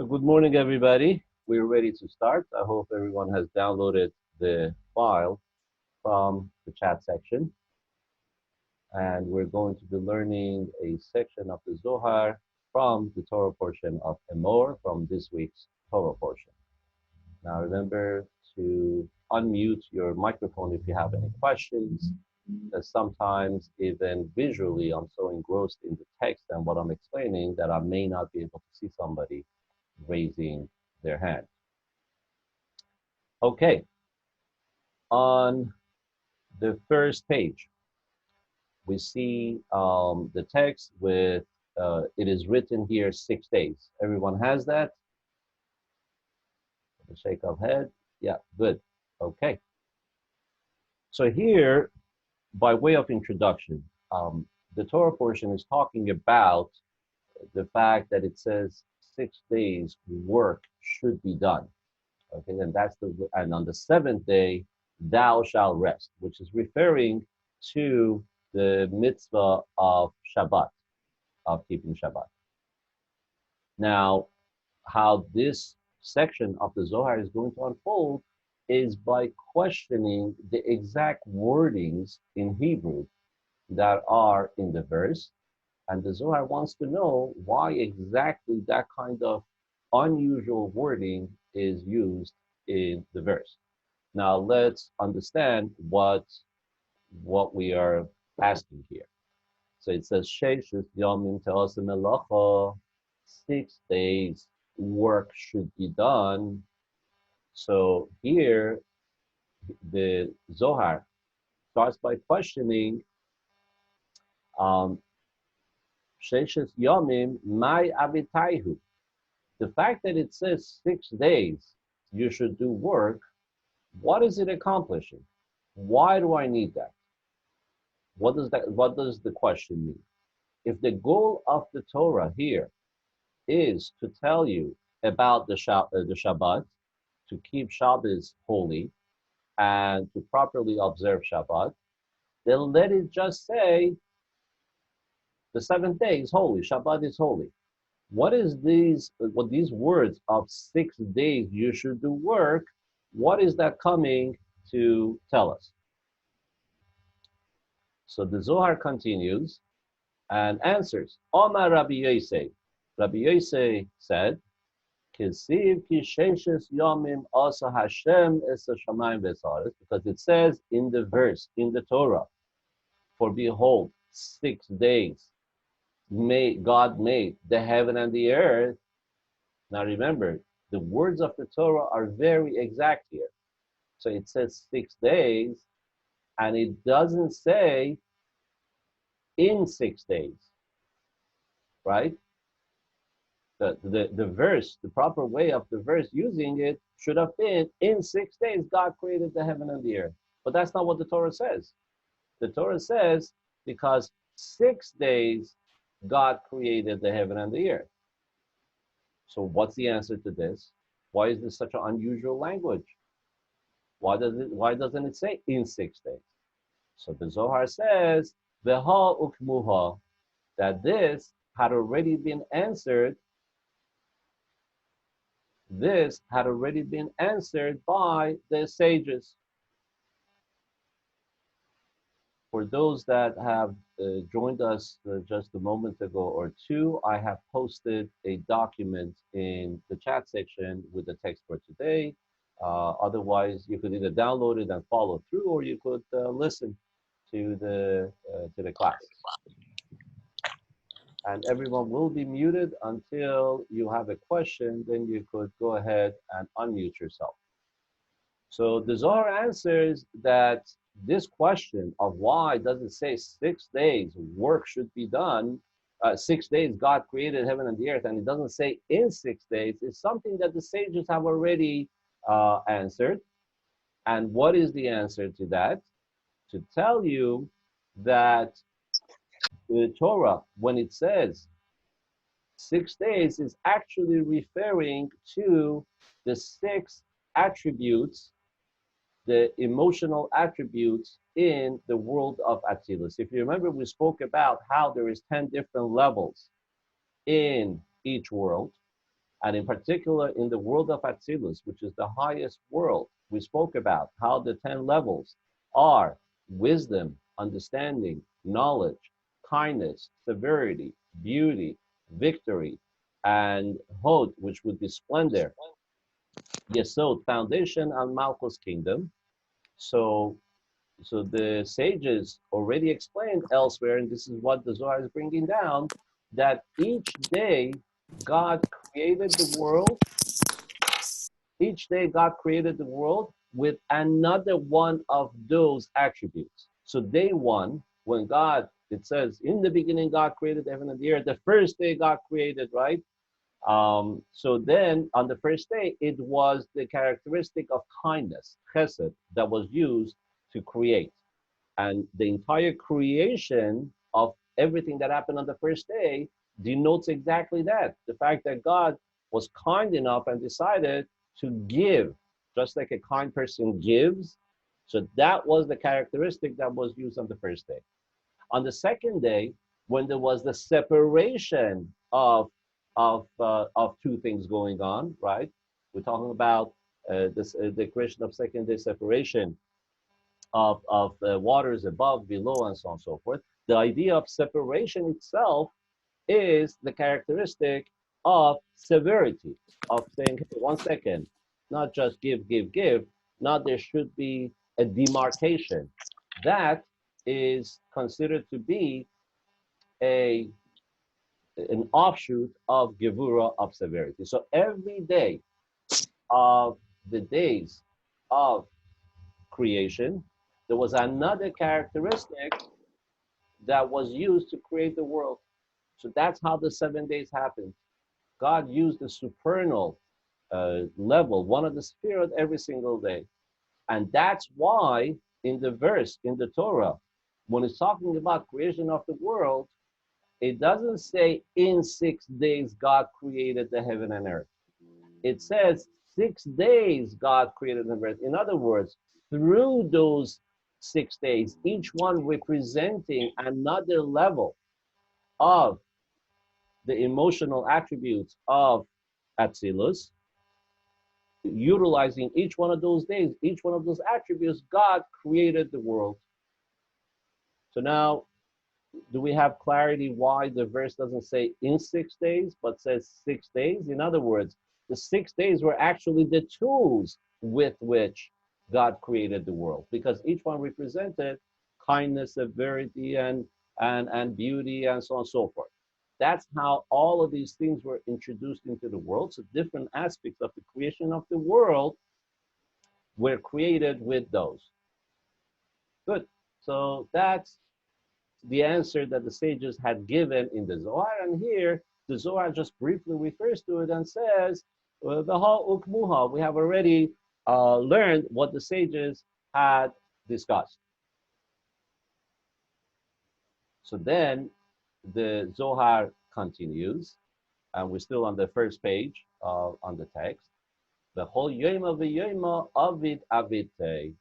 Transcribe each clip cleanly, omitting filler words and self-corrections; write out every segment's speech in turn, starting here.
So good morning, everybody. We're ready to start. I hope everyone has downloaded the file from the chat section. And we're going to be learning a section of the Zohar from the Torah portion of Emor from this week's Torah portion. Now remember to unmute your microphone if you have any questions, because sometimes even visually I'm so engrossed in the text and what I'm explaining that I may not be able to see somebody raising their hand. Okay, on the first page, we see the text with, it is written here 6 days. Everyone has that? A shake of head. Yeah, good. Okay. So here, by way of introduction, the Torah portion is talking about the fact that it says 6 days work should be done. Okay, and on the seventh day, thou shalt rest, which is referring to the mitzvah of Shabbat, of keeping Shabbat. Now, how this section of the Zohar is going to unfold is by questioning the exact wordings in Hebrew that are in the verse. And the Zohar wants to know why exactly that kind of unusual wording is used in the verse. Now let's understand what we are asking here. So it says, Sheishus Yomim Te'aseh Melacha, 6 days work should be done. So here the Zohar starts by questioning Sheishus Yomim Mai Avitaihu. The fact that it says 6 days you should do work, what is it accomplishing? Why do I need that? What does the question mean? If the goal of the Torah here is to tell you about the Shabbat, to keep Shabbos holy, and to properly observe Shabbat, then let it just say the 7th day is holy, Shabbat is holy. What these words of 6 days you should do work, what is that coming to tell us? So the Zohar continues and answers. Omar Rabbi Yosef. Rabbi Yosef said, Kisiv ki sheishes yomim asa Hashem es hashamayim v'saretz, because it says in the verse, in the Torah, for behold, 6 days God made the heaven and the earth. Now remember, the words of the Torah are very exact here. So it says 6 days, and it doesn't say in 6 days, right? The verse, the proper way of the verse using it should have been in 6 days God created the heaven and the earth. But that's not what the Torah says. The Torah says because 6 days God created the heaven and the earth. So what's the answer to this? Why is this such an unusual language? Why doesn't it say in 6 days? So the Zohar says, Veha ukmuha, that this had already been answered. This had already been answered by the sages. For those that have joined us just a moment ago or two, I have posted a document in the chat section with the text for today. Otherwise, you could either download it and follow through, or you could listen to the class. And everyone will be muted until you have a question. Then you could go ahead and unmute yourself. So the Zohar answers that this question of why does it say 6 days work should be done, 6 days God created heaven and the earth, and it doesn't say in 6 days, is something that the sages have already answered. And what is the answer to that? To tell you that the Torah, when it says 6 days, is actually referring to the 6 attributes, the emotional attributes in the world of Atzilus. If you remember, we spoke about how there is 10 different levels in each world, And in particular, in the world of Atzilus, which is the highest world, we spoke about how the 10 levels are wisdom, understanding, knowledge, kindness, severity, beauty, victory, and hod, which would be splendor, yesod, foundation, and Malchus kingdom. So, so the sages already explained elsewhere, and this is what the Zohar is bringing down, that each day God created the world. Each day God created the world with another one of those attributes. So day one, when God, it says, in the beginning God created the heaven and the earth. The first day God created, right? So then on the first day, it was the characteristic of kindness, chesed, that was used to create. And the entire creation of everything that happened on the first day denotes exactly that. The fact that God was kind enough and decided to give, just like a kind person gives. So that was the characteristic that was used on the first day. On the second day, when there was the separation of two things going on, right? We're talking about the creation of second day separation of waters above, below, and so on and so forth. The idea of separation itself is the characteristic of severity, of saying, hey, 1 second, not just give, give, give. Now there should be a demarcation. That is considered to be a an offshoot of Gevura, of severity. So every day of the days of creation, there was another characteristic that was used to create the world. So that's how the 7 days happened. God used the supernal level, one of the spirit, every single day. And that's why in the verse, in the Torah, when it's talking about creation of the world, it doesn't say in 6 days God created the heaven and earth. It says 6 days God created the earth. In other words, through those 6 days, each one representing another level of the emotional attributes of Atzilus, utilizing each one of those days, each one of those attributes, God created the world. So now, do we have clarity why the verse doesn't say in 6 days, but says 6 days? In other words, the 6 days were actually the tools with which God created the world, because each one represented kindness, severity, and beauty, and so on and so forth. That's how all of these things were introduced into the world. So different aspects of the creation of the world were created with those. Good. So that's the answer that the sages had given in the Zohar. And here, the Zohar just briefly refers to it and says, "V'ha ukmuha." We have already learned what the sages had discussed. So then the Zohar continues, and we're still on the first page on the text. The whole yoma v'yoma avid avite,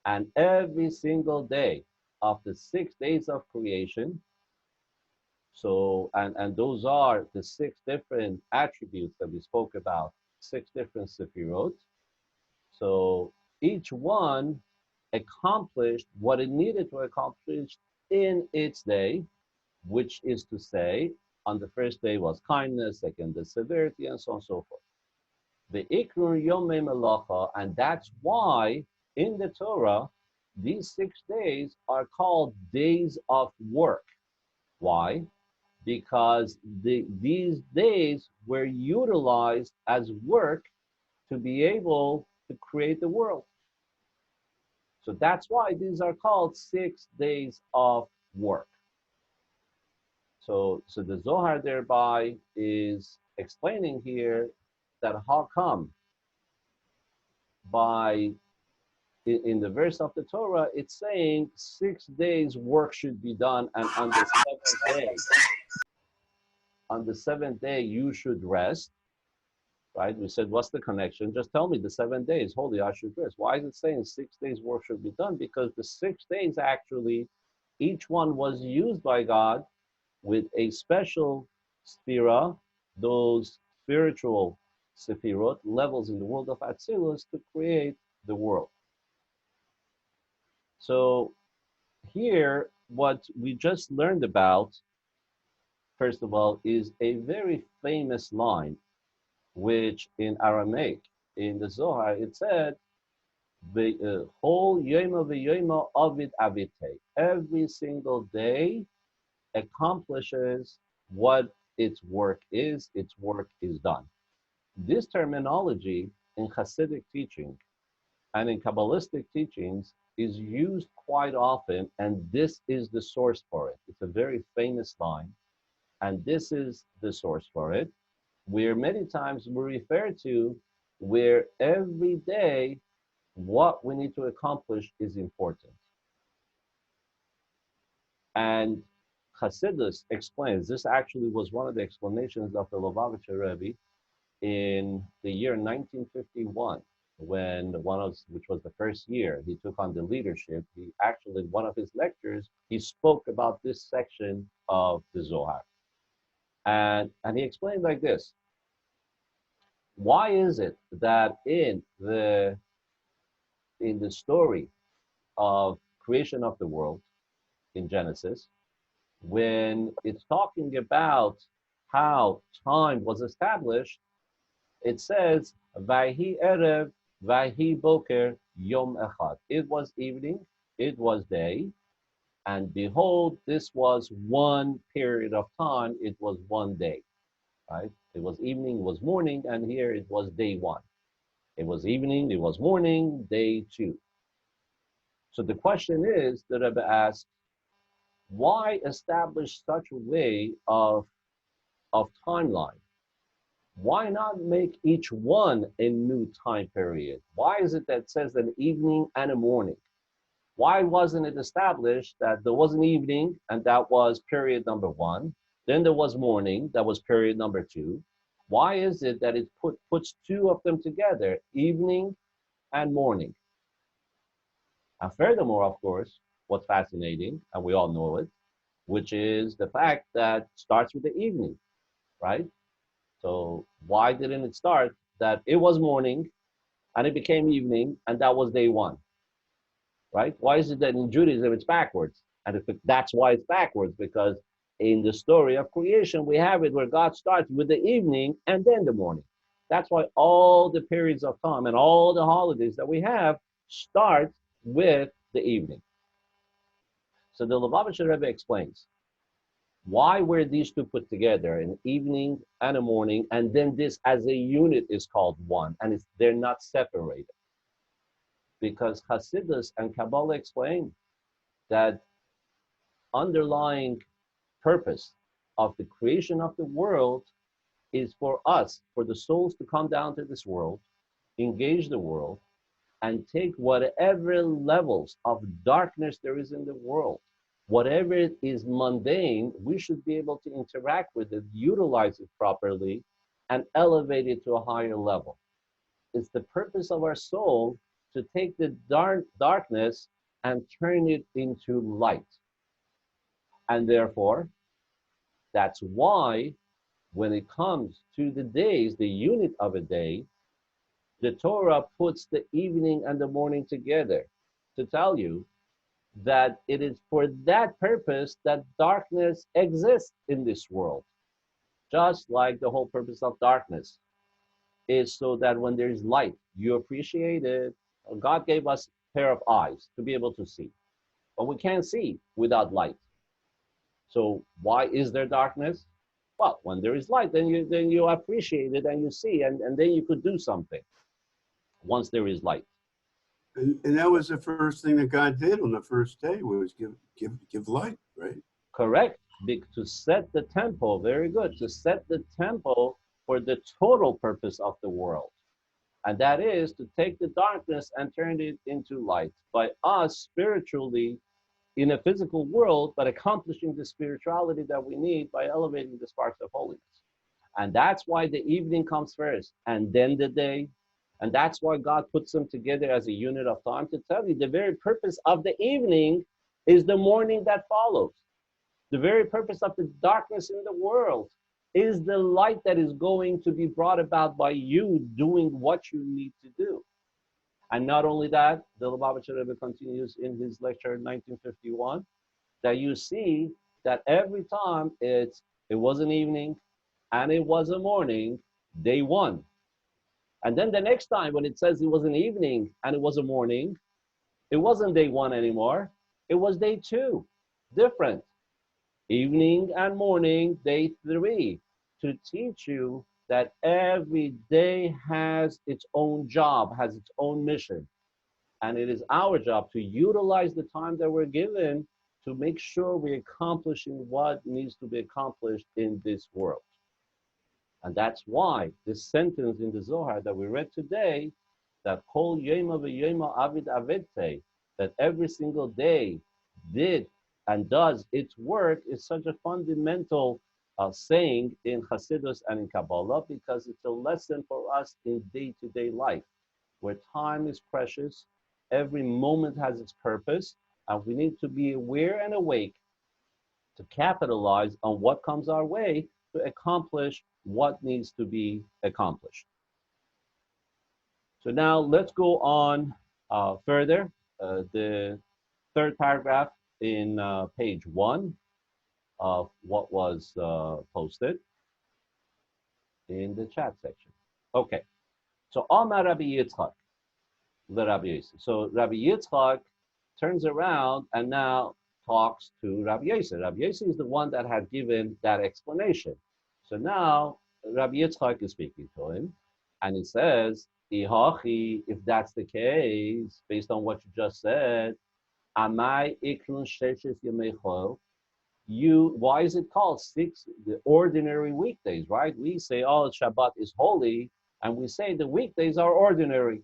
and every single day of the 6 days of creation. So, and those are the 6 different attributes that we spoke about, 6 different sefirot. So each one accomplished what it needed to accomplish in its day, which is to say, on the first day was kindness, second the severity, and so on and so forth. The Ikru Yomei Melacha, and that's why in the Torah, these 6 days are called days of work. Why? Because these days were utilized as work to be able to create the world. So that's why these are called 6 days of work. So the Zohar thereby is explaining here that how come by in the verse of the Torah, it's saying 6 days work should be done, and on the seventh day you should rest, right? We said, what's the connection? Just tell me the 7 days, holy, I should rest. Why is it saying 6 days work should be done? Because the 6 days actually, each one was used by God with a special sphera, those spiritual Sefirot, levels in the world of Atzilus to create the world. So here, what we just learned about, first of all, is a very famous line, which in Aramaic, in the Zohar, it said, the whole yoma v'yoma avid avite. Every single day accomplishes what its work is done. This terminology in Hasidic teaching and in Kabbalistic teachings is used quite often, and this is the source for it. It's a very famous line, and this is the source for it, where many times we refer to where every day what we need to accomplish is important. And Hasidus explains, this actually was one of the explanations of the Lubavitcher Rebbe in the year 1951, when which was the first year he took on the leadership. He actually, one of his lectures, he spoke about this section of the Zohar. And he explained like this: why is it that in the story of creation of the world in Genesis, when it's talking about how time was established, it says, Vayhi Erev, Vayhi Boker, Yom Echad. It was evening, it was day, and behold, this was one period of time, it was one day, right? It was evening, it was morning, and here it was day one. It was evening, it was morning, day two. So the question is, the Rebbe asks, why establish such a way of timeline? Why not make each one a new time period? Why is it that it says an evening and a morning? Why wasn't it established that there was an evening and that was period number one, then there was morning, that was period number two? Why is it that it puts two of them together, evening and morning? And furthermore, of course, what's fascinating, and we all know it, which is the fact that it starts with the evening, right? So why didn't it start that it was morning and it became evening and that was day one, right? Why is it that in Judaism it's backwards? And that's why it's backwards, because in the story of creation, we have it where God starts with the evening and then the morning. That's why all the periods of time and all the holidays that we have start with the evening. So the Lubavitcher Rebbe explains, why were these two put together, an evening and a morning, and then this as a unit is called one, and they're not separated? Because Hasidus and Kabbalah explain that underlying purpose of the creation of the world is for us, for the souls to come down to this world, engage the world, and take whatever levels of darkness there is in the world, whatever is mundane, we should be able to interact with it, utilize it properly, and elevate it to a higher level. It's the purpose of our soul to take the darkness and turn it into light. And therefore, that's why when it comes to the days, the unit of a day, the Torah puts the evening and the morning together to tell you that it is for that purpose that darkness exists in this world. Just like the whole purpose of darkness is so that when there's light, you appreciate it. God gave us a pair of eyes to be able to see, but we can't see without light. So why is there darkness? Well, when there is light, then you appreciate it and you see, and then you could do something once there is light. And that was the first thing that God did on the first day, was give light, right? Correct. To set the temple, very good, to set the temple for the total purpose of the world. And that is to take the darkness and turn it into light. By us spiritually in a physical world, but accomplishing the spirituality that we need by elevating the sparks of holiness. And that's why the evening comes first, and then the day. And that's why God puts them together as a unit of time, to tell you the very purpose of the evening is the morning that follows. The very purpose of the darkness in the world is the light that is going to be brought about by you doing what you need to do. And not only that, the Lubavitcher Rebbe continues in his lecture in 1951, that you see that every time it was an evening and it was a morning, day one. And then the next time when it says it was an evening and it was a morning, it wasn't day one anymore, it was day two. Different. Evening and morning, day three, to teach you that every day has its own job, has its own mission. And it is our job to utilize the time that we're given to make sure we're accomplishing what needs to be accomplished in this world. And that's why this sentence in the Zohar that we read today, that Kol Yema v'Yema Avid Avedte, that every single day did and does its work, is such a fundamental saying in Hasidus and in Kabbalah, because it's a lesson for us in day-to-day life, where time is precious, every moment has its purpose, and we need to be aware and awake to capitalize on what comes our way to accomplish what needs to be accomplished. So now let's go on further. The third paragraph in page 1 of what was posted in the chat section. Okay, so Amar Rabbi Yitzchak, the Rabbi Yosef. So Rabbi Yitzchak turns around and now talks to Rabbi Yosef. Rabbi Yosef is the one that had given that explanation. So now Rabbi Yitzchak is speaking to him, and he says, Ihachi, if that's the case, based on what you just said, Amai iklun sheshes yemei, why is it called the ordinary weekdays, right? We say, oh, Shabbat is holy, and we say the weekdays are ordinary.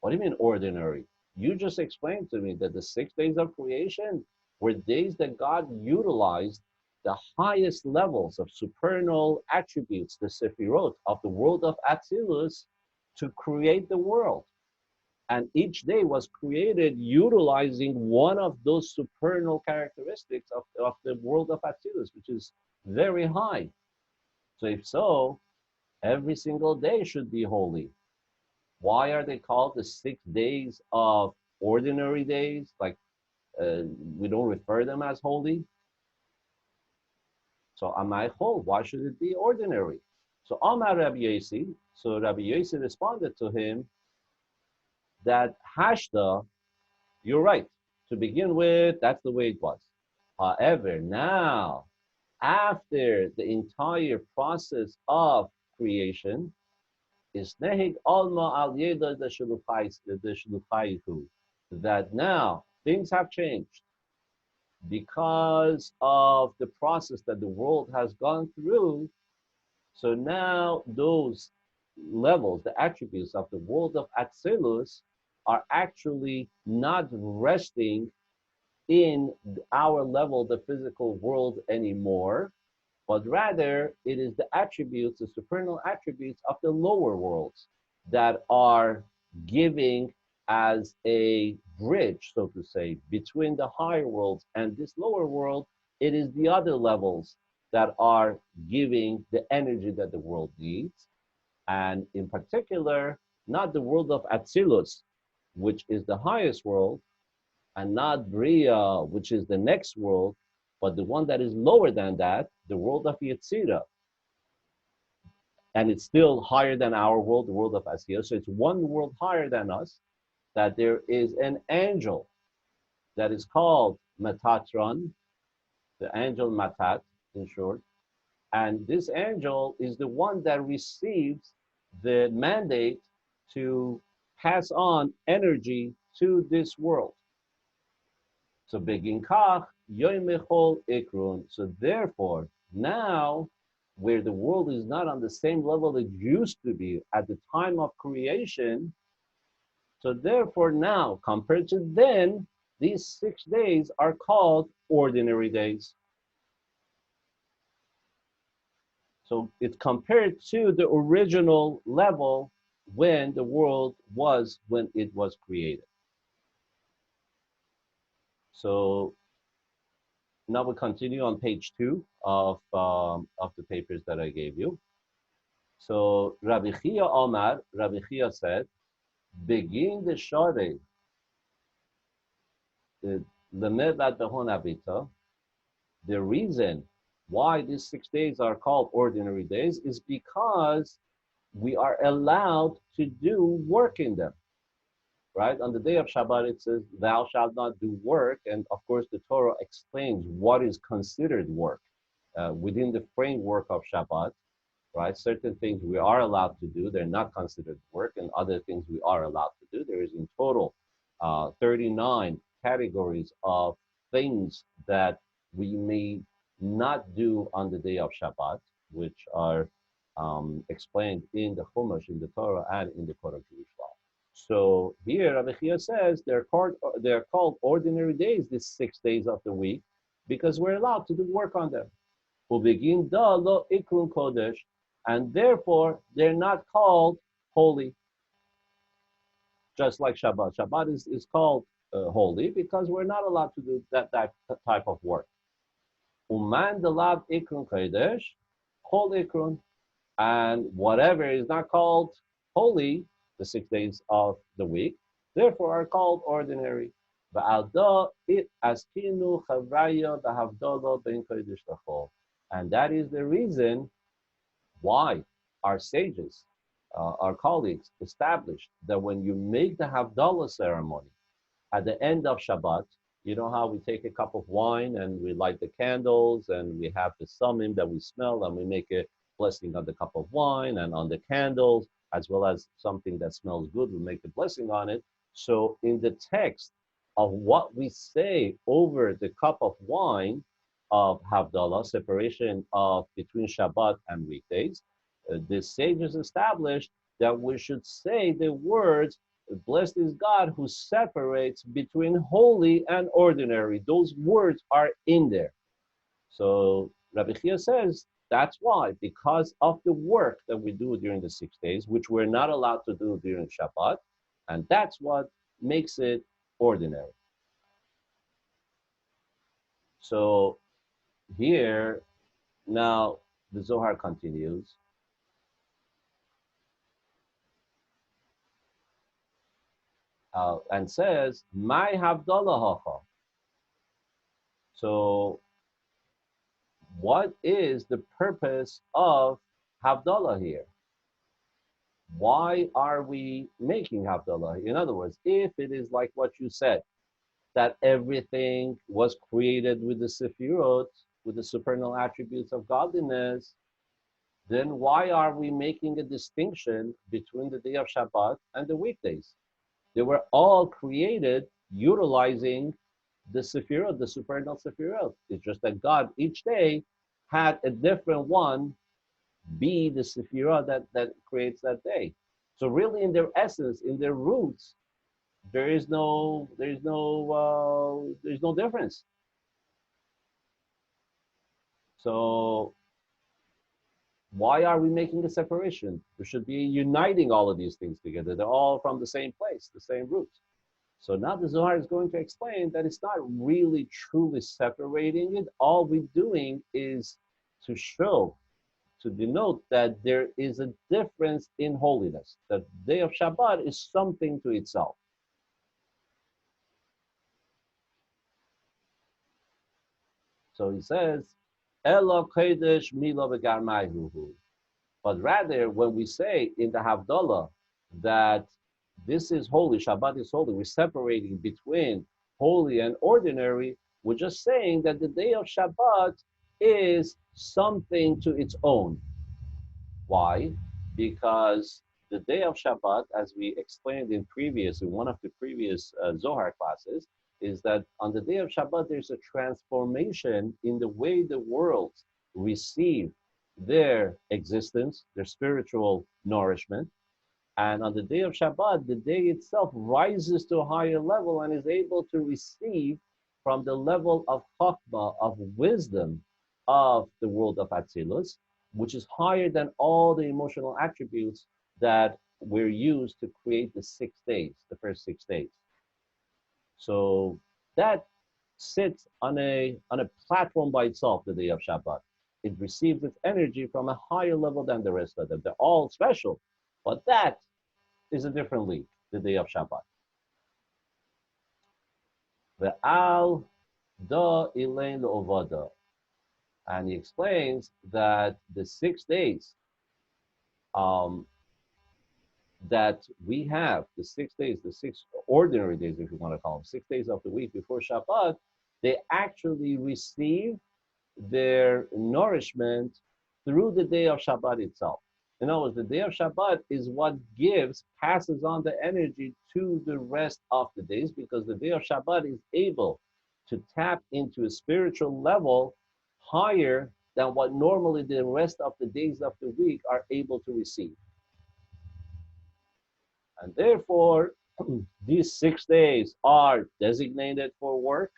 What do you mean ordinary? You just explained to me that the 6 days of creation were days that God utilized the highest levels of supernal attributes, the Sefirot of the world of Atzilus, to create the world. And each day was created utilizing one of those supernal characteristics of the world of Atzilus, which is very high. So if so, every single day should be holy. Why are they called the 6 days of ordinary days? Like we don't refer them as holy. So Amai Chol, why should it be ordinary? So Amar Rabbi Yosef, so Rabbi Yosef responded to him that Hashda, you're right. To begin with, that's the way it was. However, now, after the entire process of creation, is nehig alma al yeda the shulukhayihu, that now things have changed because of the process that the world has gone through. So now those levels, the attributes of the world of Atzilus, are actually not resting in our level, the physical world anymore, but rather it is the attributes, the supernal attributes of the lower worlds that are giving as a bridge, so to say, between the higher worlds and this lower world. It is the other levels that are giving the energy that the world needs. And in particular, not the world of Atzilus, which is the highest world, and not Bria, which is the next world, but the one that is lower than that, the world of Yetzirah. And it's still higher than our world, the world of Asiyah. So it's one world higher than us, that there is an angel that is called Metatron, the angel Matat, in short. And this angel is the one that receives the mandate to pass on energy to this world. So begin kach yoimechol ikrun. So therefore, now where the world is not on the same level it used to be at the time of creation, so therefore now, compared to then, these 6 days are called ordinary days. So it's compared to the original level when the world was, when it was created. So Now we continue on page 2 of the papers that I gave you. So Rabbi Chia Omar, Rabbi Chia said, begin the Shade, the Lemed Behon Avita. The reason why these 6 days are called ordinary days is because we are allowed to do work in them, right? On the day of Shabbat, it says, thou shalt not do work. And of course, the Torah explains what is considered work within the framework of Shabbat, right? Certain things we are allowed to do, they're not considered work, and other things we are allowed to do. There is in total 39 categories of things that we may not do on the day of Shabbat, which are explained in the Chumash, in the Torah, and in the Code of Jewish law. So here, Rabbi Chia says they're called ordinary days, these 6 days of the week, because we're allowed to do work on them. Ubegin da lo ikrun kodesh, and therefore they're not called holy, just like Shabbat. Shabbat is called holy because we're not allowed to do that type of work. Uman delab ikrun kodesh, chol ikrun, and whatever is not called holy, the 6 days of the week, therefore are called ordinary. And that is the reason why our sages, our colleagues, established that when you make the Havdalah ceremony at the end of Shabbat, you know how we take a cup of wine and we light the candles and we have the summim that we smell and we make a blessing on the cup of wine and on the candles, as well as something that smells good, we make the blessing on it. So in the text of what we say over the cup of wine of Havdalah, separation of between Shabbat and weekdays, the sages established that we should say the words, blessed is God who separates between holy and ordinary. Those words are in there. So Rabbi Chia says that's why, because of the work that we do during the 6 days, which we're not allowed to do during Shabbat, and that's what makes it ordinary. So here, now the Zohar continues. And says, "My Havdalah hacha." So, what is the purpose of Havdalah here? Why are we making Havdalah? In other words, if it is like what you said, that everything was created with the Sefirot, with the supernal attributes of godliness, then why are we making a distinction between the day of Shabbat and the weekdays? They were all created utilizing the Sefirot, the supernal Sefirot. It's just that God each day had a different one be the Sefirah that creates that day. So really in their essence, in their roots, there's no difference. So why are we making a separation? We should be uniting all of these things together. They're all from the same place, the same roots. So now the Zohar is going to explain that it's not really truly separating it. All we're doing is to show, to denote that there is a difference in holiness. The day of Shabbat is something to itself. So he says, Elo Kodesh Milo Begarmaihuhu. But rather, when we say in the Havdalah that this is holy, Shabbat is holy, we're separating between holy and ordinary, we're just saying that the day of Shabbat is something to its own. Why? Because the day of Shabbat, as we explained in one of the previous Zohar classes, is that on the day of Shabbat, there's a transformation in the way the worlds receive their existence, their spiritual nourishment. And on the day of Shabbat, the day itself rises to a higher level and is able to receive from the level of Chachma, of wisdom of the world of Atzilus, which is higher than all the emotional attributes that were used to create the 6 days, the first 6 days. So that sits on a platform by itself the day of Shabbat. It receives its energy from a higher level than the rest of them. They're all special, but that is a different league, the day of Shabbat. The al da ilain ovada, and he explains that the 6 days um, that we have, the 6 days, the 6 ordinary days, if you want to call them, 6 days of the week before Shabbat, they actually receive their nourishment through the day of Shabbat itself. In other words, the day of Shabbat is what passes on the energy to the rest of the days, because the day of Shabbat is able to tap into a spiritual level higher than what normally the rest of the days of the week are able to receive. And therefore, these 6 days are designated for work.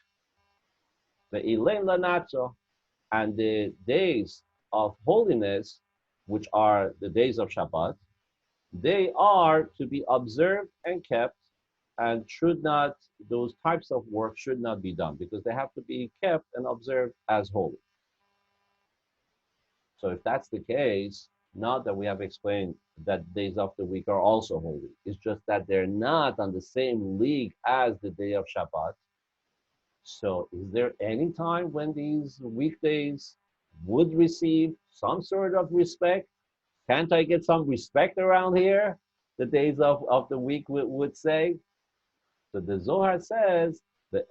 The Ilain Lanatzo, and the days of holiness, which are the days of Shabbat, they are to be observed and kept, and those types of work should not be done, because they have to be kept and observed as holy. So if that's the case, now that we have explained that days of the week are also holy, it's just that they're not on the same league as the day of Shabbat. So is there any time when these weekdays would receive some sort of respect? Can't I get some respect around here? The days of the week would say. So the Zohar says, the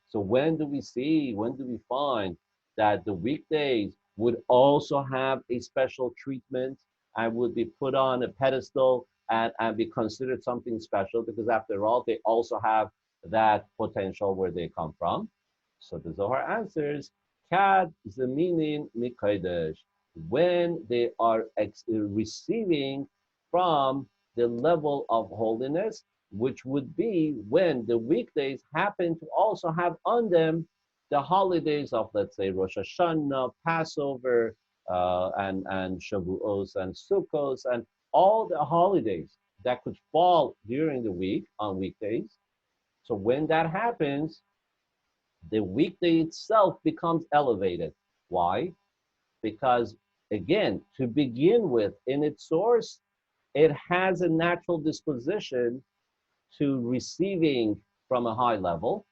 so when do we find that the weekdays would also have a special treatment and would be put on a pedestal and be considered something special? Because after all, they also have that potential where they come from. So the Zohar answers, Kad Zeminin Mikodesh, when they are receiving from the level of holiness, which would be when the weekdays happen to also have on them the holidays of, let's say, Rosh Hashanah, Passover, and Shavuos and Sukkos, and all the holidays that could fall during the week on weekdays. So when that happens, the weekday itself becomes elevated. Why? Because, again, to begin with, in its source, it has a natural disposition to receiving from a high level.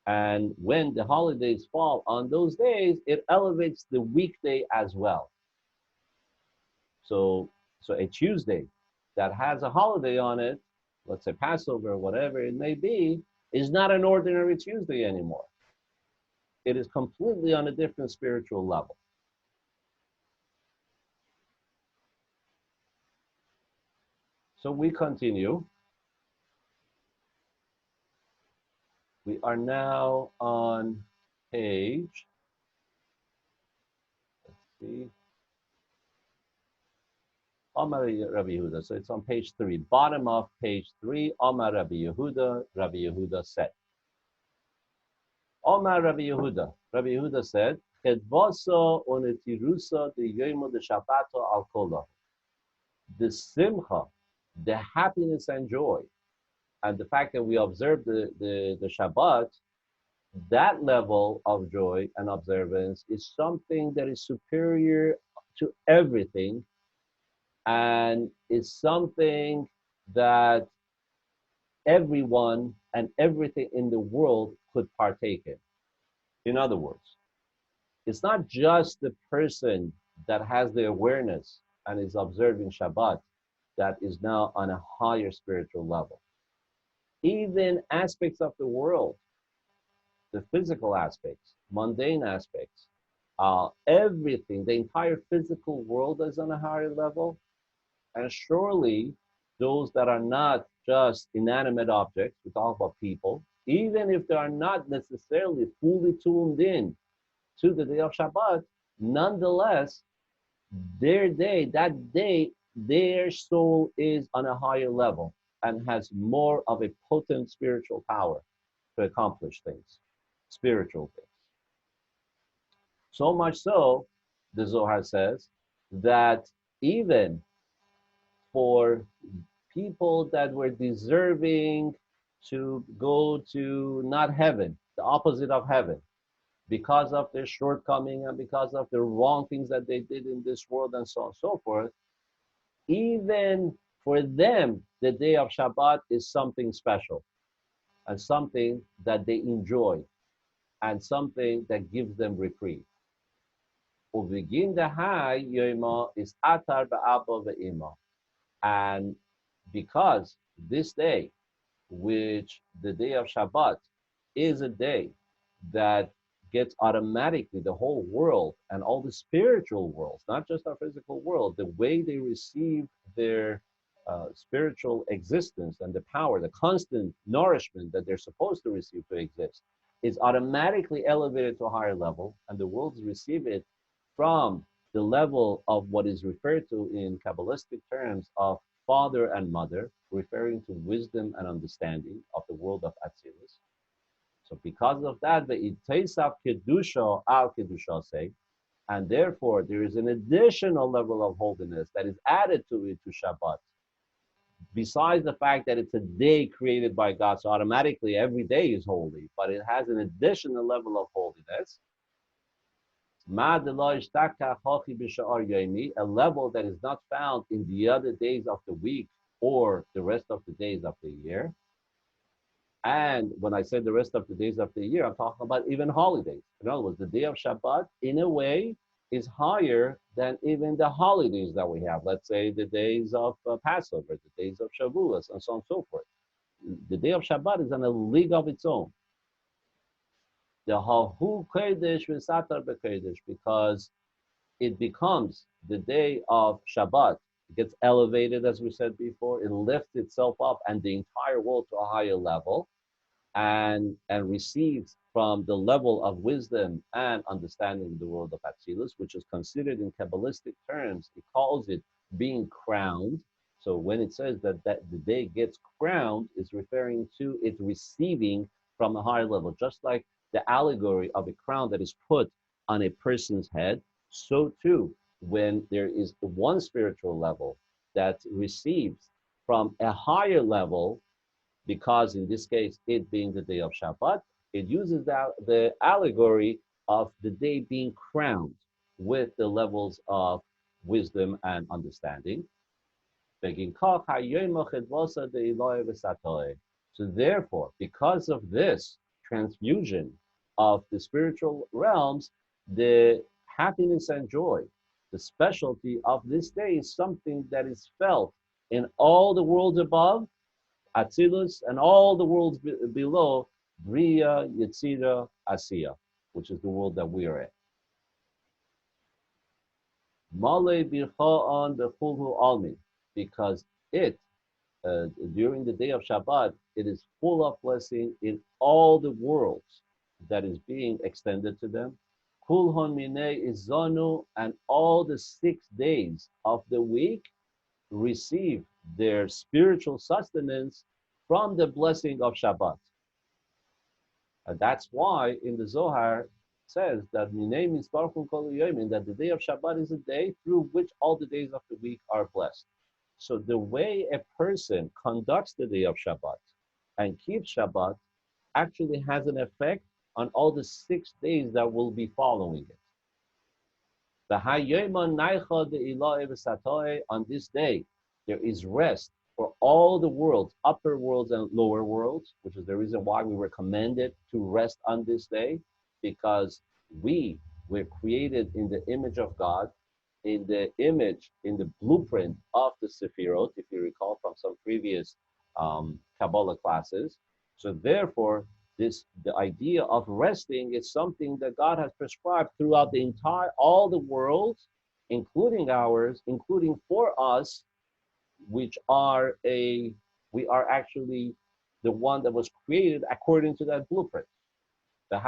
And when the holidays fall on those days, it elevates the weekday as well. So a Tuesday that has a holiday on it, let's say Passover or whatever it may be, is not an ordinary Tuesday anymore. It is completely on a different spiritual level. So we continue. We are now on page, let's see, Amar Rabbi Yehuda. So it's on page 3, bottom of page 3. Amar Rabbi Yehuda said. Amar Rabbi Yehuda said, Kedvasa onetirusa de yomo de Shabbato al kolah. The simcha, the happiness and joy, and the fact that we observe the Shabbat, that level of joy and observance is something that is superior to everything, and is something that everyone and everything in the world could partake in. In other words, it's not just the person that has the awareness and is observing Shabbat that is now on a higher spiritual level. Even aspects of the world, the physical aspects, mundane aspects, everything, the entire physical world is on a higher level. And surely those that are not just inanimate objects, we talk about people, even if they are not necessarily fully tuned in to the day of Shabbat, nonetheless, their day, their soul is on a higher level and has more of a potent spiritual power to accomplish things, spiritual things. So much so, the Zohar says, that even for people that were deserving to go to not heaven, the opposite of heaven, because of their shortcoming and because of the wrong things that they did in this world and so on and so forth, even for them, the day of Shabbat is something special and something that they enjoy and something that gives them reprieve. Ubegin dehai yoima is atar ba'aba ve'ima. And because this day, which the day of Shabbat, is a day that gets automatically the whole world and all the spiritual worlds, not just our physical world, the way they receive their spiritual existence and the power, the constant nourishment that they're supposed to receive to exist, is automatically elevated to a higher level, and the worlds receive it from the level of what is referred to in Kabbalistic terms of father and mother, referring to wisdom and understanding of the world of Atzilus. So because of that, the Iteisaf Kedusha al Kedusha say, and therefore there is an additional level of holiness that is added to it to Shabbat. Besides the fact that it's a day created by God, so automatically every day is holy, but it has an additional level of holiness. A level that is not found in the other days of the week or the rest of the days of the year. And when I say the rest of the days of the year, I'm talking about even holidays. In other words, the day of Shabbat, in a way, is higher than even the holidays that we have. Let's say the days of Passover, the days of Shavuos, and so on and so forth. The day of Shabbat is in a league of its own. The Hahu Kodesh V'Satar B'Kodesh, because it becomes the day of Shabbat. It gets elevated, as we said before. It lifts itself up and the entire world to a higher level, and receives from the level of wisdom and understanding the world of Atzilus, which is considered in Kabbalistic terms, it calls it being crowned. So when it says that the day gets crowned, it's referring to it receiving from a higher level, just like the allegory of a crown that is put on a person's head. So too, when there is one spiritual level that receives from a higher level, because in this case, it being the day of Shabbat, it uses the allegory of the day being crowned with the levels of wisdom and understanding. So therefore, because of this transfusion of the spiritual realms, the happiness and joy, the specialty of this day is something that is felt in all the worlds above, Atzilus, and all the worlds below, Bria, Yetzira, Asiya, which is the world that we are in. Male bircha'an bechulhu almin, because it, during the day of Shabbat, it is full of blessing in all the worlds that is being extended to them. Kulhon minei izanu, and all the 6 days of the week receive their spiritual sustenance from the blessing of Shabbat. And that's why in the Zohar says that that the day of Shabbat is a day through which all the days of the week are blessed. So the way a person conducts the day of Shabbat and keeps Shabbat actually has an effect on all the 6 days that will be following it. On this day, there is rest for all the worlds, upper worlds and lower worlds, which is the reason why we were commanded to rest on this day, because we were created in the image of God, in the blueprint of the Sephirot, if you recall from some previous Kabbalah classes. So therefore, the idea of resting is something that God has prescribed throughout all the worlds, including ours, including for us, we are actually the one that was created according to that blueprint. The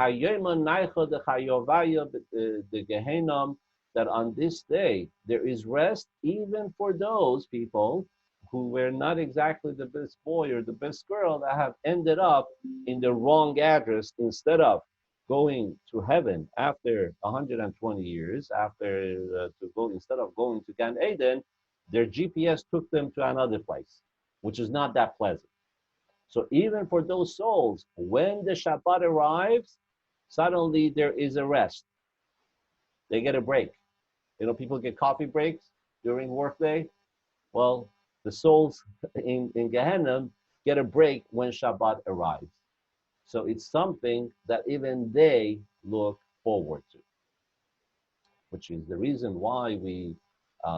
Gehenna, that on this day there is rest even for those people who were not exactly the best boy or the best girl, that have ended up in the wrong address. Instead of going to heaven after 120 years, instead of going to Gan Eden, their GPS took them to another place, which is not that pleasant. So even for those souls, when the Shabbat arrives, suddenly there is a rest. They get a break. People get coffee breaks during workday. Well, the souls in Gehenna get a break when Shabbat arrives. So it's something that even they look forward to, which is the reason why we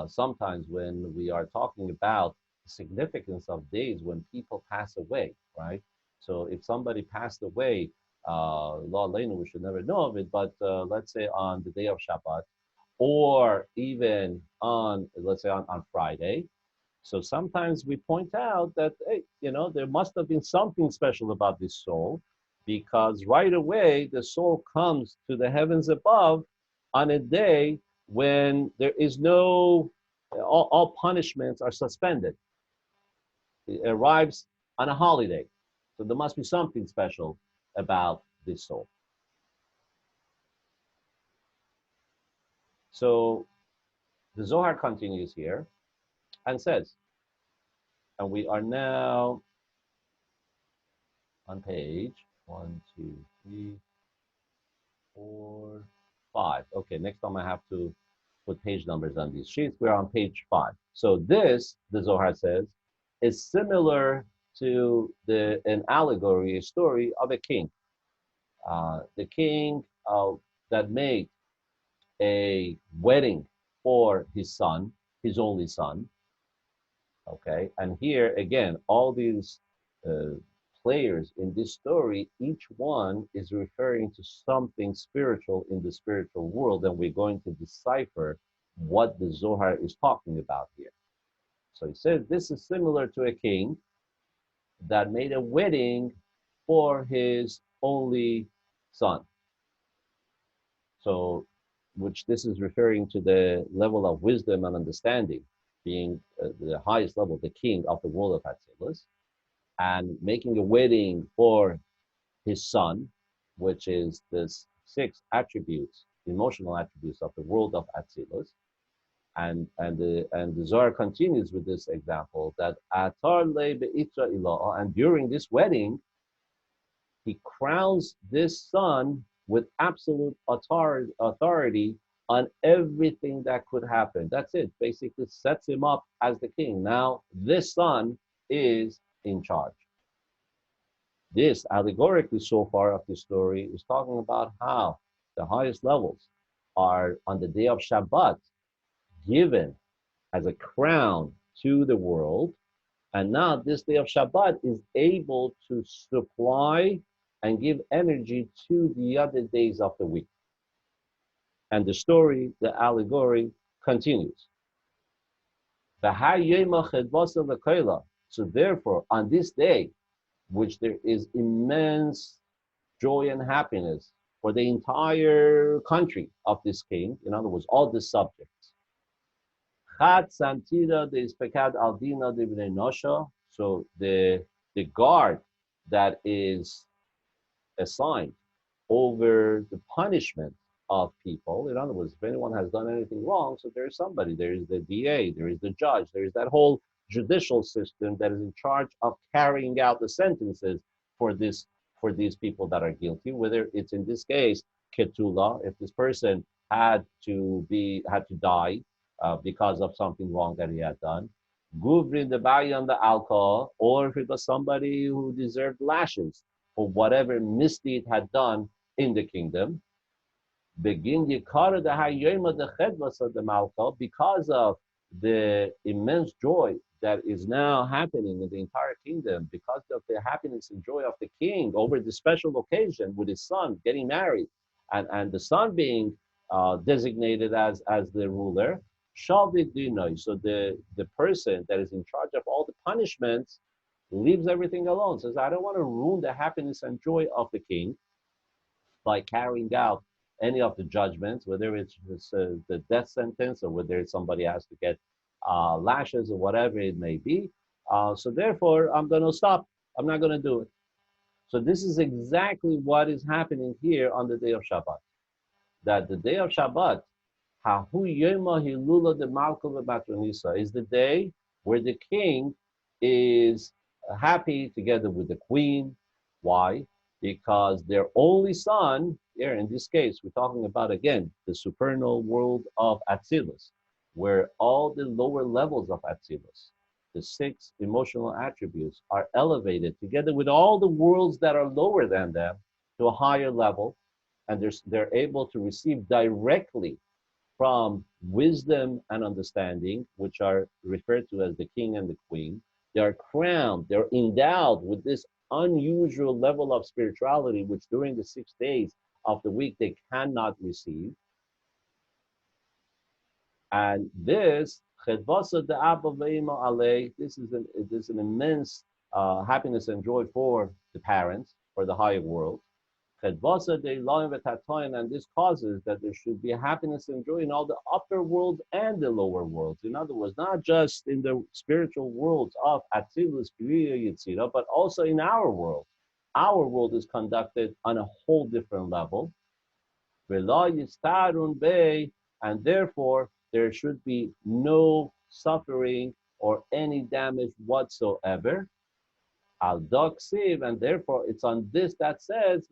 sometimes when we are talking about the significance of days when people pass away, right? So if somebody passed away, Law Lena, we should never know of it, but let's say on the day of Shabbat, or even on, let's say on Friday. So sometimes we point out that, hey, there must have been something special about this soul, because right away the soul comes to the heavens above on a day when there is no, all punishments are suspended. It arrives on a holiday. So there must be something special about this soul. So the Zohar continues here and says, and we are now on page 1, 2, 3, 4, 5. Okay, next time I have to put page numbers on these sheets. We're on page 5. So this, the Zohar says, is similar to an allegory, a story of a king. The king that made a wedding for his son, his only son. Okay, and here again, all these players in this story, each one is referring to something spiritual in the spiritual world, and we're going to decipher what the Zohar is talking about here. So he says this is similar to a king that made a wedding for his only son. So, which this is referring to the level of wisdom and understanding, being the highest level, the king of the world of Atzilus, and making a wedding for his son, which is this 6 attributes, emotional attributes of the world of Atzilus. And the Zohar continues with this example that Atar le be'itra ilaha, and during this wedding, he crowns this son with absolute authority on everything that could happen. That's it. Basically sets him up as the king. Now this son is in charge. This, allegorically so far of the story, is talking about how the highest levels are on the day of Shabbat given as a crown to the world. And now this day of Shabbat is able to supply and give energy to the other days of the week. And the story, the allegory, continues. So therefore, on this day, which there is immense joy and happiness for the entire country of this king, in other words, all the subjects. So the guard that is assigned over the punishment of people, in other words, if anyone has done anything wrong, so there is somebody, there is the DA, there is the judge, there is that whole judicial system that is in charge of carrying out the sentences for these people that are guilty, whether it's in this case ketula, if this person had to die because of something wrong that he had done, guvrin the bayan the alcohol, or if it was somebody who deserved lashes for whatever misdeed had done in the kingdom. Begin the malka, because of the immense joy that is now happening in the entire kingdom, because of the happiness and joy of the king over the special occasion with his son getting married, and the son being designated as the ruler. So the person that is in charge of all the punishments leaves everything alone, says, I don't want to ruin the happiness and joy of the king by carrying out any of the judgments, whether it's the death sentence or whether it's somebody has to get lashes or whatever it may be. So therefore, I'm going to stop. I'm not going to do it. So this is exactly what is happening here on the day of Shabbat. That the day of Shabbat, is the day where the king is happy together with the queen. Why? Because their only son, here in this case, we're talking about again the supernal world of Atzilus, where all the lower levels of Atzilus, the six emotional attributes, are elevated together with all the worlds that are lower than them to a higher level, and they're able to receive directly from wisdom and understanding, which are referred to as the king and the queen. They are crowned, they're endowed with this unusual level of spirituality, which during the 6 days of the week they cannot receive. And this, this is an immense happiness and joy for the parents, for the higher world. And this causes that there should be happiness and joy in all the upper world and the lower worlds. In other words, not just in the spiritual worlds of Atzilus, Yitzira, but also in our world. Our world is conducted on a whole different level. And therefore, there should be no suffering or any damage whatsoever. Al doksiv, and therefore it's on this that says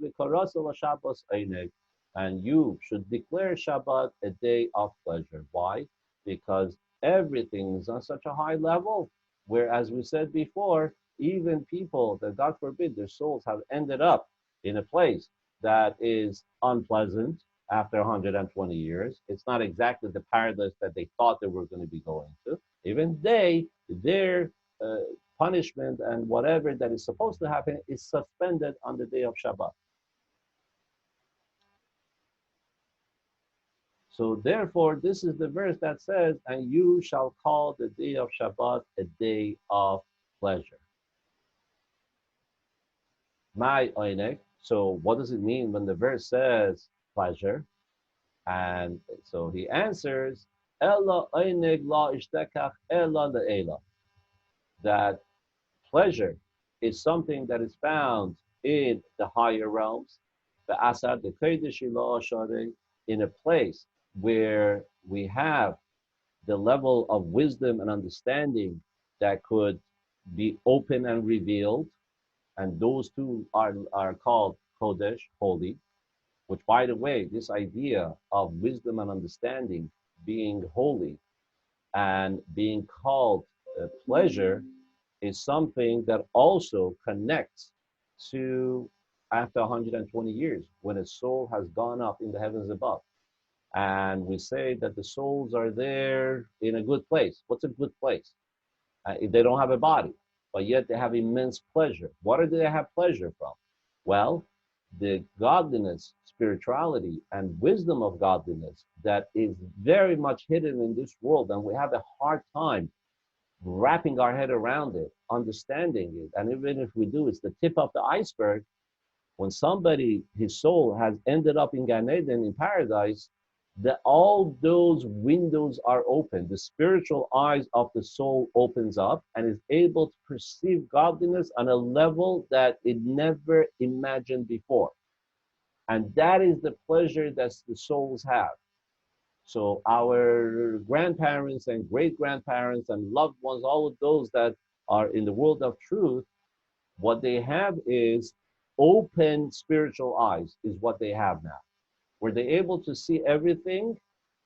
and you should declare Shabbat a day of pleasure. Why? Because everything is on such a high level, where, as we said before, even people that, God forbid, their souls have ended up in a place that is unpleasant after 120 years. It's not exactly the paradise that they thought they were going to be going to. Even their punishment and whatever that is supposed to happen is suspended on the day of Shabbat. So therefore, this is the verse that says, and you shall call the day of Shabbat a day of pleasure. My oinek. So what does it mean when the verse says pleasure? And so he answers, Ella oinek la ishtekach ella le'ela. That pleasure is something that is found in the higher realms, the Asad, the Kodesh, in a place where we have the level of wisdom and understanding that could be open and revealed. And those two are called Kodesh, holy, which, by the way, this idea of wisdom and understanding being holy and being called pleasure is something that also connects to after 120 years, when a soul has gone up in the heavens above. And we say that the souls are there in a good place. What's a good place? If they don't have a body, but yet they have immense pleasure. What do they have pleasure from? Well, the godliness, spirituality, and wisdom of godliness that is very much hidden in this world, and we have a hard time wrapping our head around it, understanding it. And even if we do, it's the tip of the iceberg. When somebody, his soul has ended up in Gan Eden, in paradise, that all those windows are open. The spiritual eyes of the soul opens up and is able to perceive godliness on a level that it never imagined before. And that is the pleasure that the souls have. So our grandparents and great-grandparents and loved ones, all of those that are in the world of truth, what they have is open spiritual eyes, is what they have now. Were they able to see everything?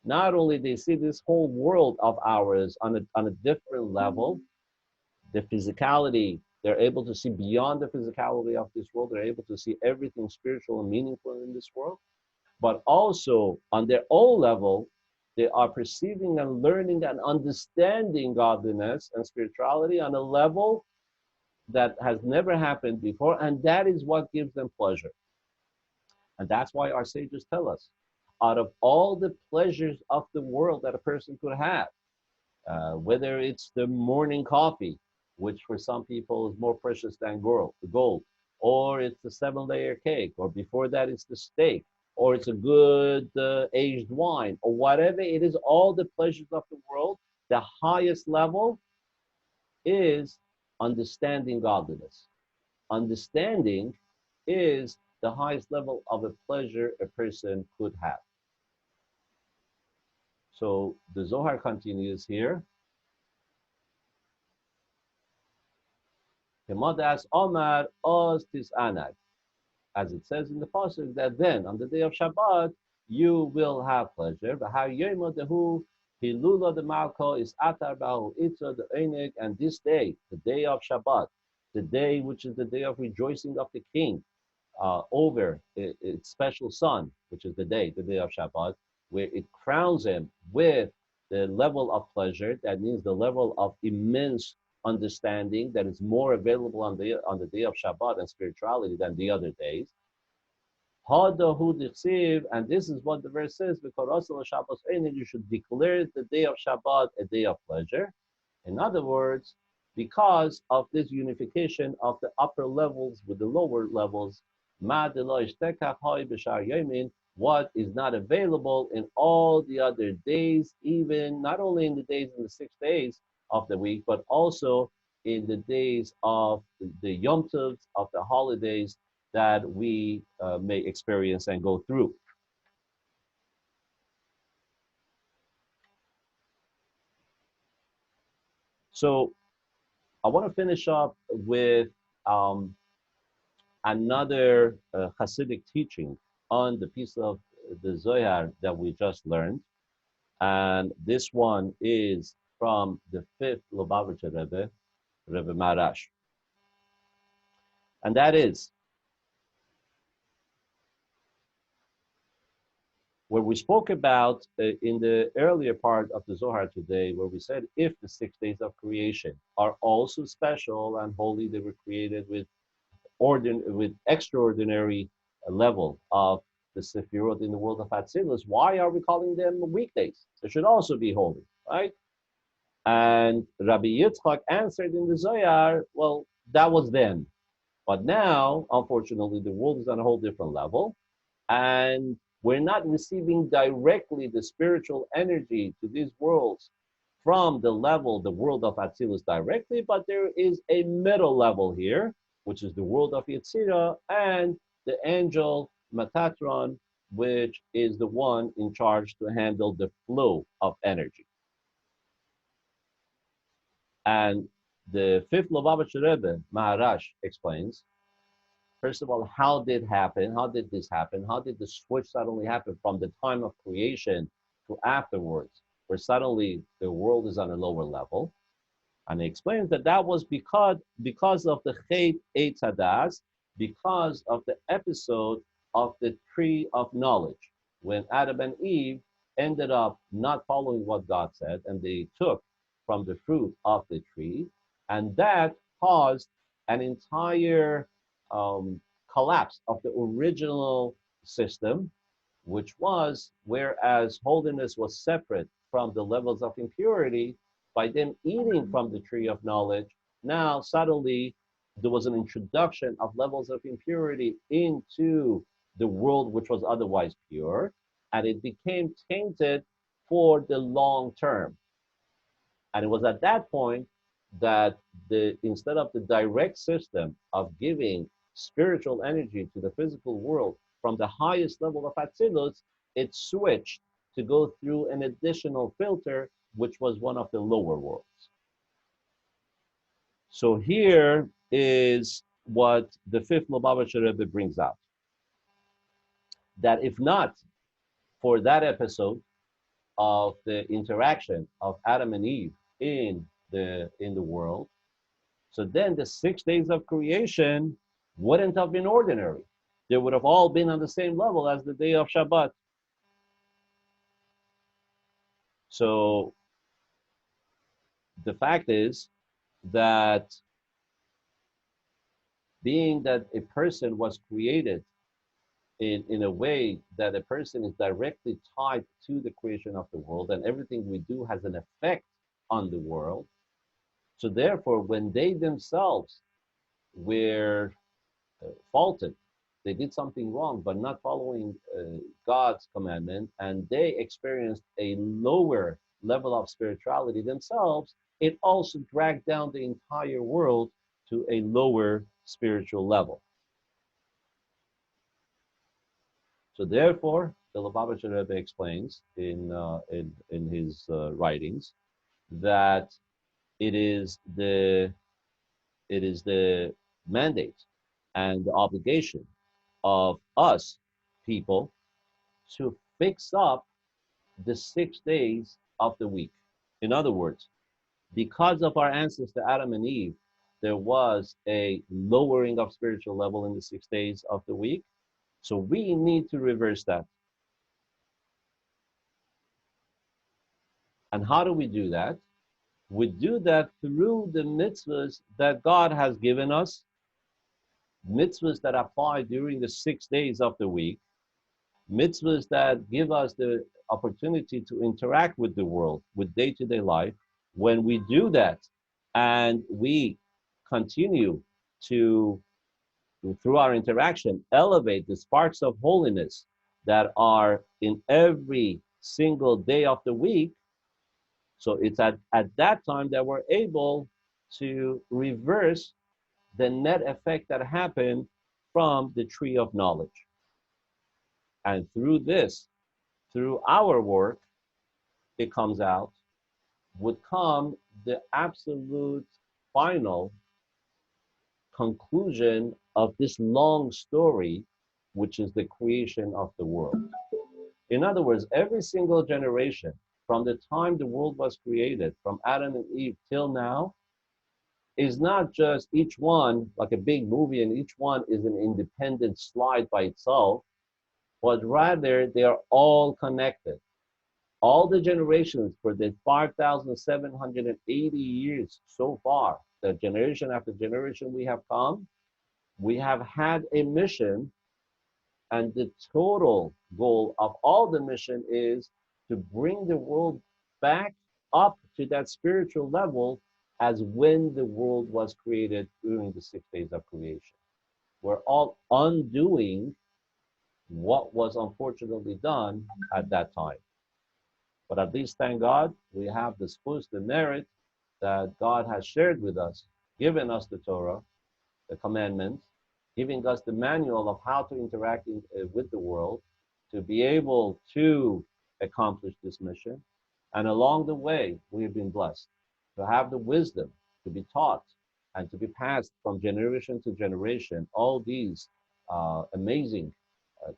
Not only they see this whole world of ours on a different level, the physicality, they're able to see beyond the physicality of this world. They're able to see everything spiritual and meaningful in this world. But also on their own level, they are perceiving and learning and understanding godliness and spirituality on a level that has never happened before. And that is what gives them pleasure. And that's why our sages tell us, out of all the pleasures of the world that a person could have, whether it's the morning coffee, which for some people is more precious than gold, or it's the 7-layer cake, or before that it's the steak, or it's a good aged wine, or whatever it is, all the pleasures of the world, the highest level is understanding godliness. Understanding is the highest level of a pleasure a person could have. So the Zohar continues here. Hemadas Omar Oz Tisanag, as it says in the pasuk, that then on the day of Shabbat you will have pleasure. Hilula the Malko is Atar Bahu Itza the Einig, and this day, the day of Shabbat, the day which is the day of rejoicing of the king, over its special son, which is the day of Shabbat, where it crowns him with the level of pleasure. That means the level of immense understanding that is more available on the day of Shabbat and spirituality than the other days. And this is what the verse says, because you should declare the day of Shabbat a day of pleasure. In other words, because of this unification of the upper levels with the lower levels, what is not available in all the other days, even not only in the days in the 6 days of the week, but also in the days of the Yom Tovs, of the holidays that we may experience and go through. So I want to finish up with another Hasidic teaching on the piece of the Zohar that we just learned. And this one is from the fifth Lubavitcher Rebbe, Rebbe Marash. And that is where we spoke about in the earlier part of the Zohar today, where we said if the 6 days of creation are also special and holy, they were created with extraordinary level of the Sefirot in the world of Atzilus, why are we calling them weekdays? They should also be holy, right? And Rabbi Yiftach answered in the Zohar, well, that was then. But now, unfortunately, the world is on a whole different level. And we're not receiving directly the spiritual energy to these worlds from the world of Atzilus directly, but there is a middle level here, which is the world of Yetzirah, and the angel Metatron, which is the one in charge to handle the flow of energy. And the fifth Lubavitcher Rebbe, Maharash, explains, first of all, how did this happen? How did the switch suddenly happen from the time of creation to afterwards, where suddenly the world is on a lower level? And he explains that that was because of the Chet Eitz Hadas, because of the episode of the tree of knowledge, when Adam and Eve ended up not following what God said, and they took from the fruit of the tree, and that caused an entire collapse of the original system, which was, whereas holiness was separate from the levels of impurity, by them eating from the tree of knowledge, now suddenly there was an introduction of levels of impurity into the world which was otherwise pure, and it became tainted for the long term. And it was at that point that instead of the direct system of giving spiritual energy to the physical world from the highest level of Atzilus, it switched to go through an additional filter, which was one of the lower worlds. So here is what the fifth Lubavitcher Rebbe brings out. That if not for that episode of the interaction of Adam and Eve in the world, so then the 6 days of creation wouldn't have been ordinary. They would have all been on the same level as the day of Shabbat. So the fact is that being that a person was created in a way that a person is directly tied to the creation of the world, and everything we do has an effect on the world. So therefore, when they themselves were faulted, they did something wrong, but not following God's commandment, and they experienced a lower level of spirituality themselves, it also dragged down the entire world to a lower spiritual level. So therefore, the Lubavitcher Rebbe explains in his writings that it is the It is the mandate and the obligation of us people to fix up the 6 days of the week. In other words, because of our ancestor Adam and Eve, there was a lowering of spiritual level in the 6 days of the week. So we need to reverse that. And how do we do that? We do that through the mitzvahs that God has given us, mitzvahs that apply during the 6 days of the week, mitzvahs that give us the opportunity to interact with the world, with day-to-day life. When we do that and we continue to, through our interaction, elevate the sparks of holiness that are in every single day of the week, so it's at that time that we're able to reverse the net effect that happened from the tree of knowledge. And through this, through our work, it comes out, would come the absolute final conclusion of this long story, which is the creation of the world. In other words, every single generation, from the time the world was created, from Adam and Eve till now, is not just each one like a big movie and each one is an independent slide by itself, but rather they are all connected. All the generations for the 5,780 years so far, the generation after generation we have come, we have had a mission, and the total goal of all the mission is to bring the world back up to that spiritual level as when the world was created during the 6 days of creation. We're all undoing what was unfortunately done at that time. But at least, thank God, we have the spus, the merit that God has shared with us, given us the Torah, the commandments, giving us the manual of how to interact with the world to be able to accomplish this mission. And along the way, we have been blessed to have the wisdom to be taught and to be passed from generation to generation, all these amazing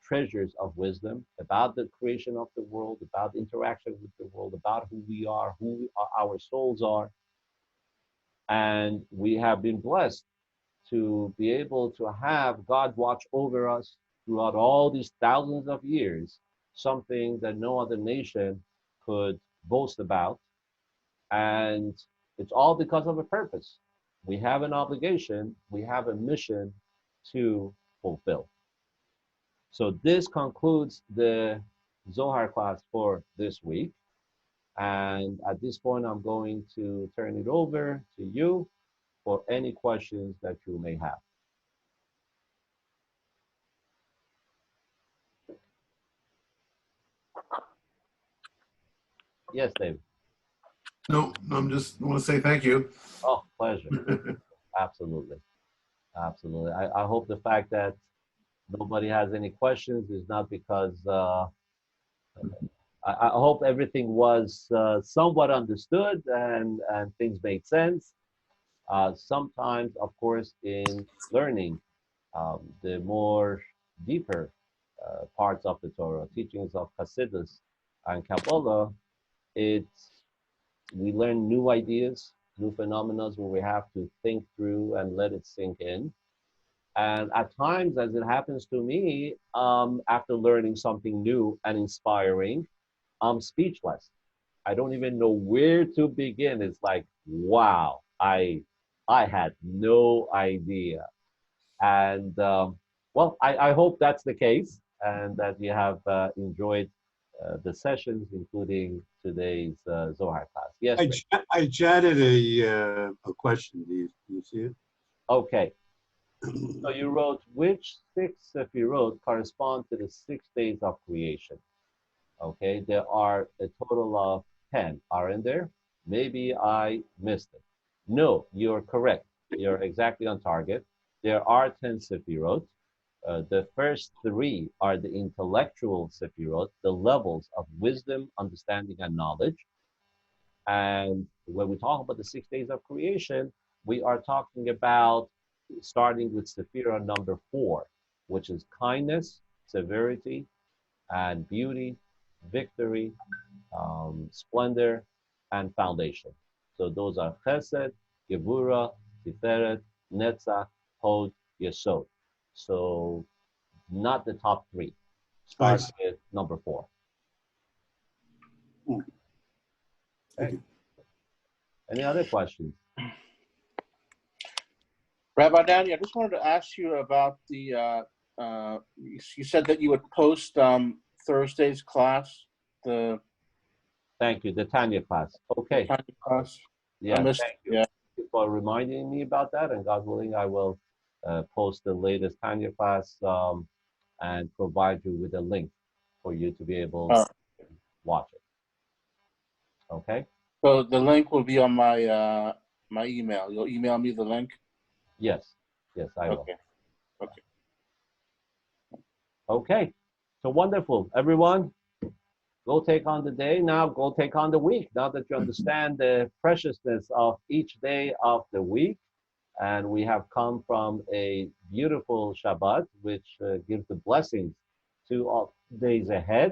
treasures of wisdom about the creation of the world, about interaction with the world, about who we are, our souls are. And we have been blessed to be able to have God watch over us throughout all these thousands of years, something that no other nation could boast about. And it's all because of a purpose. We have an obligation, we have a mission to fulfill. So this concludes the Zohar class for this week. And at this point, I'm going to turn it over to you for any questions that you may have. Yes, David. No, I'm just want to say thank you. Oh, pleasure. Absolutely. Absolutely. I hope the fact that nobody has any questions is not because I hope everything was somewhat understood and things made sense. Sometimes, of course, in learning the more deeper parts of the Torah, teachings of Hasidus and Kabbalah, we learn new ideas, new phenomena where we have to think through and let it sink in. And at times, as it happens to me, after learning something new and inspiring, I'm speechless. I don't even know where to begin. It's like, wow, I had no idea. And well, I hope that's the case and that you have enjoyed the sessions, including today's Zohar class. Yes. I chatted a question. Do you see it? Okay. So you wrote, which six sefirot correspond to the 6 days of creation? Okay, there are a total of 10, aren't there? Maybe I missed it. No, you're correct. You're exactly on target. There are 10 sefirot. The first three are the intellectual sefirot, the levels of wisdom, understanding, and knowledge. And when we talk about the 6 days of creation, we are talking about starting with Sephira number 4, which is kindness, severity, and beauty, victory, splendor, and foundation. So those are Chesed, Gevura, Tiferet, Netzach, Hod, Yesod. So not the top 3. Start Nice. with number 4. Thank you. Any other questions? Rabbi Danny, I just wanted to ask you about the, you said that you would post Thursday's class, the Thank you. The Tanya class. Okay. Tanya class. Yeah, I missed, thank you. yeah. Thank you for reminding me about that. And God willing, I will post the latest Tanya class and provide you with a link for you to be able to watch it. Okay? So the link will be on my my email. You'll email me the link? Yes. Yes, I will. Okay. Okay. Okay. So wonderful. Everyone, go take on the day now. Go take on the week. Now that you understand the preciousness of each day of the week. And we have come from a beautiful Shabbat, which gives the blessings to all days ahead.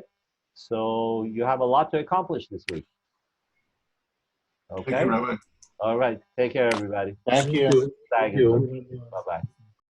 So you have a lot to accomplish this week. Okay? Thank you, Rabbi. All right. Take care, everybody. Thank you. Bye-bye.